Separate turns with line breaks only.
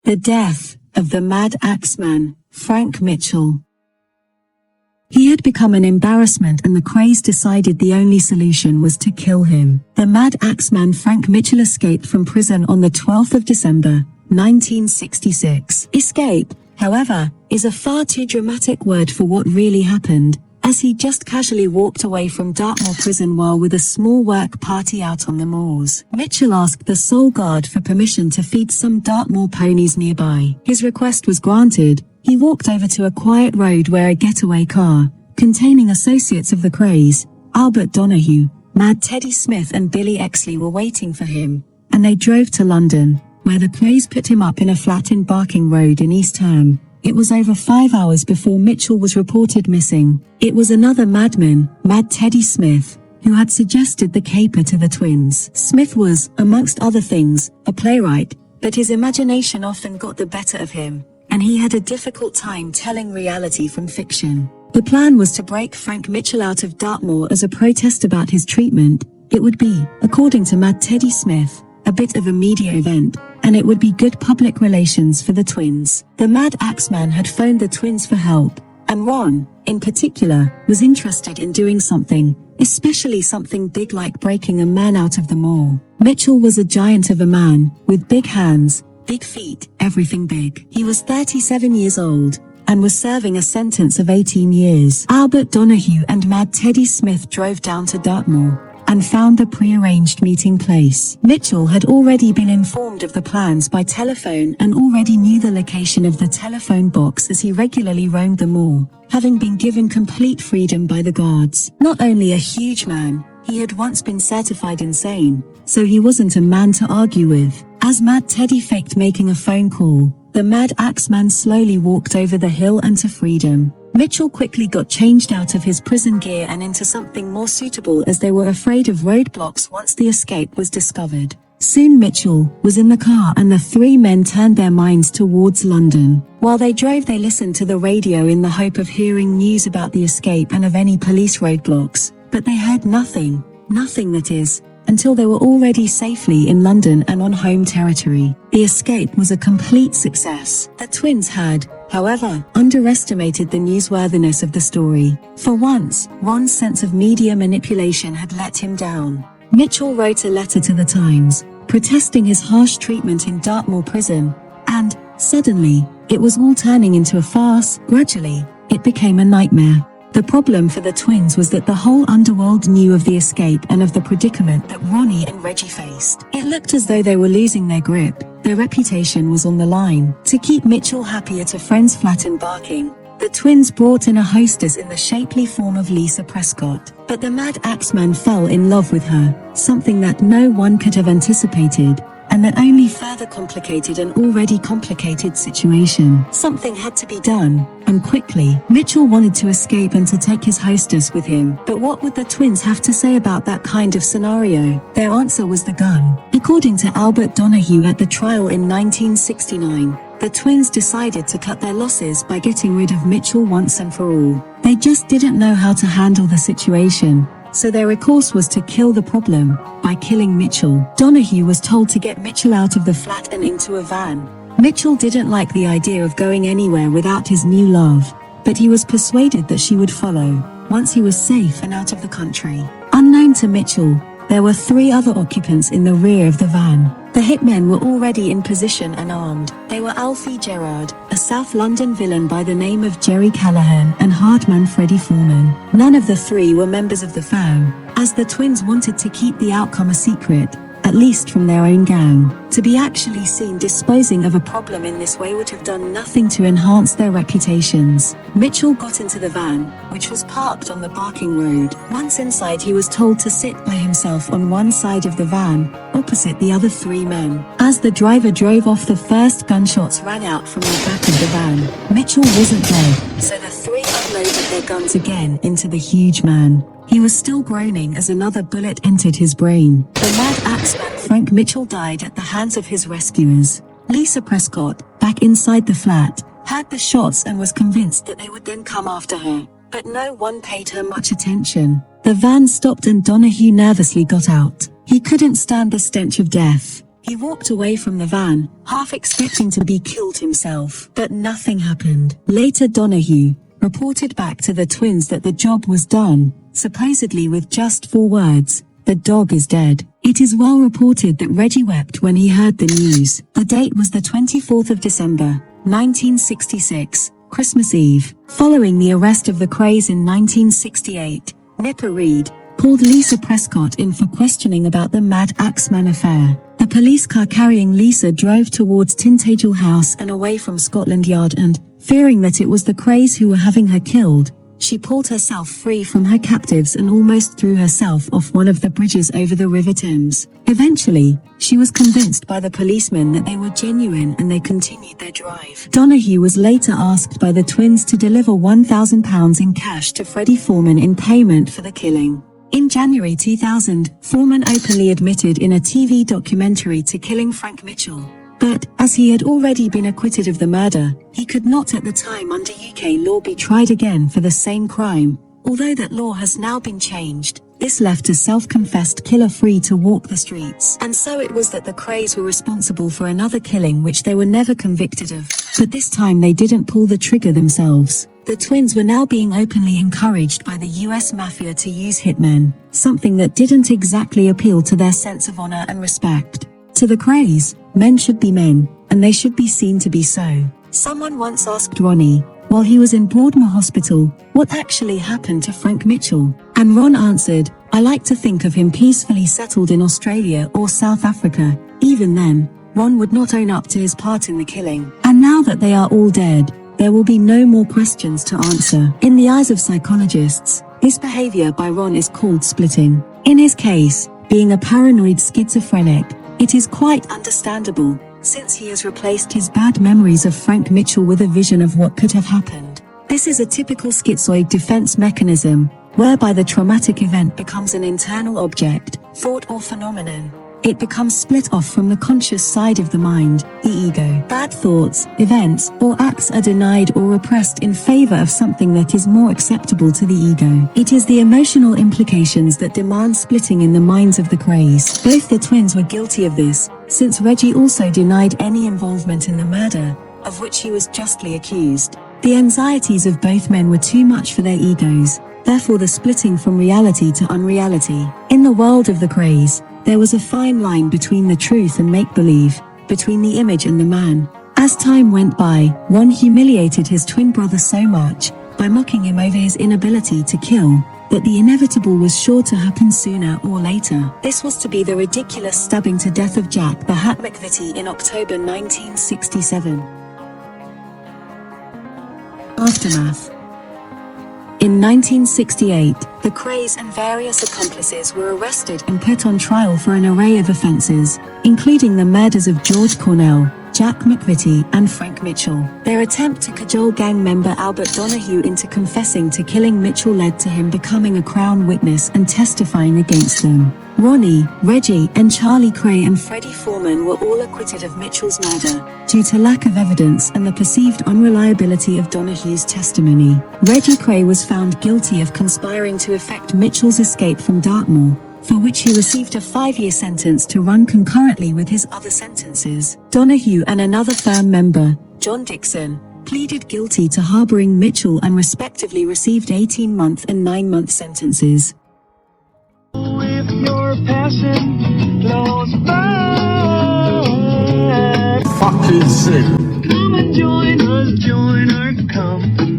The death of the Mad Axeman, Frank Mitchell. He had become an embarrassment and the Krays decided the only solution was to kill him. The Mad Axeman Frank Mitchell escaped from prison on the 12th of December, 1966. Escape, however, is a far too dramatic word for what really happened, as he just casually walked away from Dartmoor prison while with a small work party out on the moors. Mitchell asked the sole guard for permission to feed some Dartmoor ponies nearby. His request was granted. He walked over to a quiet road where a getaway car, containing associates of the Krays, Albert Donahue, Mad Teddy Smith and Billy Exley were waiting for him, and they drove to London, where the Krays put him up in a flat in Barking Road in East Ham. It was over 5 hours before Mitchell was reported missing. It was another madman, Mad Teddy Smith, who had suggested the caper to the twins. Smith was, amongst other things, a playwright, but his imagination often got the better of him, and he had a difficult time telling reality from fiction. The plan was to break Frank Mitchell out of Dartmoor as a protest about his treatment. It would be, according to Mad Teddy Smith, a bit of a media event, and it would be good public relations for the twins. The Mad Axeman had phoned the twins for help, and Ron, in particular, was interested in doing something, especially something big like breaking a man out of the moor. Mitchell was a giant of a man, with big hands, big feet, everything big. He was 37 years old, and was serving a sentence of 18 years. Albert Donahue and Mad Teddy Smith drove down to Dartmoor, and found the pre-arranged meeting place. Mitchell had already been informed of the plans by telephone and already knew the location of the telephone box as he regularly roamed the moor, having been given complete freedom by the guards. Not only a huge man, he had once been certified insane, so he wasn't a man to argue with. As Mad Teddy faked making a phone call, the Mad Axeman slowly walked over the hill and to freedom. Mitchell quickly got changed out of his prison gear and into something more suitable as they were afraid of roadblocks once the escape was discovered. Soon Mitchell was in the car and the three men turned their minds towards London. While they drove they listened to the radio in the hope of hearing news about the escape and of any police roadblocks, but they heard nothing that is, until they were already safely in London and on home territory. The escape was a complete success. The twins had, however, underestimated the newsworthiness of the story. For once, Ron's sense of media manipulation had let him down. Mitchell wrote a letter to the Times, protesting his harsh treatment in Dartmoor prison, and, suddenly, it was all turning into a farce. Gradually, it became a nightmare. The problem for the twins was that the whole underworld knew of the escape and of the predicament that Ronnie and Reggie faced. It looked as though they were losing their grip. Their reputation was on the line. To keep Mitchell happy at a friend's flat in Barking, the twins brought in a hostess in the shapely form of Lisa Prescott. But the Mad Axeman fell in love with her, something that no one could have anticipated, and that only further complicated an already complicated situation. Something had to be done, and quickly. Mitchell wanted to escape and to take his hostess with him. But what would the twins have to say about that kind of scenario? Their answer was the gun. According to Albert Donahue at the trial in 1969, the twins decided to cut their losses by getting rid of Mitchell once and for all. They just didn't know how to handle the situation, so their recourse was to kill the problem by killing Mitchell. Donahue was told to get Mitchell out of the flat and into a van. Mitchell didn't like the idea of going anywhere without his new love, but he was persuaded that she would follow once he was safe and out of the country. Unknown to Mitchell, there were 3 other occupants in the rear of the van. The hitmen were already in position and armed. They were Alfie Gerard, a South London villain by the name of Jerry Callahan, and hardman Freddie Foreman. None of the 3 were members of the firm, as the twins wanted to keep the outcome a secret, at least from their own gang. To be actually seen disposing of a problem in this way would have done nothing to enhance their reputations. Mitchell got into the van, which was parked on the Barking Road. Once inside he was told to sit by himself on one side of the van, opposite the other 3 men. As the driver drove off the first gunshots rang out from the back of the van. Mitchell wasn't dead, so the 3 unloaded their guns again into the huge man. He was still groaning as another bullet entered his brain. The Mad Axeman Frank Mitchell died at the hands of his rescuers. Lisa Prescott, back inside the flat, heard the shots and was convinced that they would then come after her, but no one paid her much attention. The van stopped and Donahue nervously got out. He couldn't stand the stench of death. He walked away from the van, half expecting to be killed himself, but nothing happened. Later Donahue reported back to the twins that the job was done, supposedly with just 4 words: "The dog is dead." It is well reported that Reggie wept when he heard the news. The date was the 24th of December, 1966, Christmas Eve. Following the arrest of the Krays in 1968, Nipper Reed called Lisa Prescott in for questioning about the Mad Axeman affair. The police car carrying Lisa drove towards Tintagel House and away from Scotland Yard and, fearing that it was the Krays who were having her killed, she pulled herself free from her captives and almost threw herself off one of the bridges over the River Thames. Eventually, she was convinced by the policemen that they were genuine and they continued their drive. Donahue was later asked by the twins to deliver £1,000 in cash to Freddie Foreman in payment for the killing. In January 2000, Foreman openly admitted in a TV documentary to killing Frank Mitchell. But, as he had already been acquitted of the murder, he could not at the time under UK law be tried again for the same crime. Although that law has now been changed, this left a self-confessed killer free to walk the streets. And so it was that the Krays were responsible for another killing which they were never convicted of. But this time they didn't pull the trigger themselves. The twins were now being openly encouraged by the US Mafia to use hitmen, something that didn't exactly appeal to their sense of honor and respect. To the Krays, men should be men, and they should be seen to be so. Someone once asked Ronnie, while he was in Broadmoor Hospital, what actually happened to Frank Mitchell. And Ron answered, "I like to think of him peacefully settled in Australia or South Africa." Even then, Ron would not own up to his part in the killing. And now that they are all dead, there will be no more questions to answer. In the eyes of psychologists, this behavior by Ron is called splitting. In his case, being a paranoid schizophrenic, it is quite understandable, since he has replaced his bad memories of Frank Mitchell with a vision of what could have happened. This is a typical schizoid defense mechanism, whereby the traumatic event becomes an internal object, thought or phenomenon. It becomes split off from the conscious side of the mind, the ego. Bad thoughts, events, or acts are denied or repressed in favor of something that is more acceptable to the ego. It is the emotional implications that demand splitting in the minds of the Krays. Both the twins were guilty of this, since Reggie also denied any involvement in the murder, of which he was justly accused. The anxieties of both men were too much for their egos, therefore the splitting from reality to unreality. In the world of the Krays, there was a fine line between the truth and make-believe, between the image and the man. As time went by, Ron humiliated his twin brother so much, by mocking him over his inability to kill, that the inevitable was sure to happen sooner or later. This was to be the ridiculous stabbing to death of Jack the Hat McVitie in October 1967. Aftermath. In 1968, the Krays and various accomplices were arrested and put on trial for an array of offenses, including the murders of George Cornell, Jack McVitie, and Frank Mitchell. Their attempt to cajole gang member Albert Donahue into confessing to killing Mitchell led to him becoming a Crown witness and testifying against them. Ronnie, Reggie, and Charlie Kray and Freddie Foreman were all acquitted of Mitchell's murder, due to lack of evidence and the perceived unreliability of Donahue's testimony. Reggie Kray was found guilty of conspiring to effect Mitchell's escape from Dartmoor, for which he received a 5-year sentence to run concurrently with his other sentences. Donahue and another firm member, John Dixon, pleaded guilty to harboring Mitchell and respectively received 18-month and 9-month sentences.
With your passion close by,
fucking sick.
come and join us, join our company.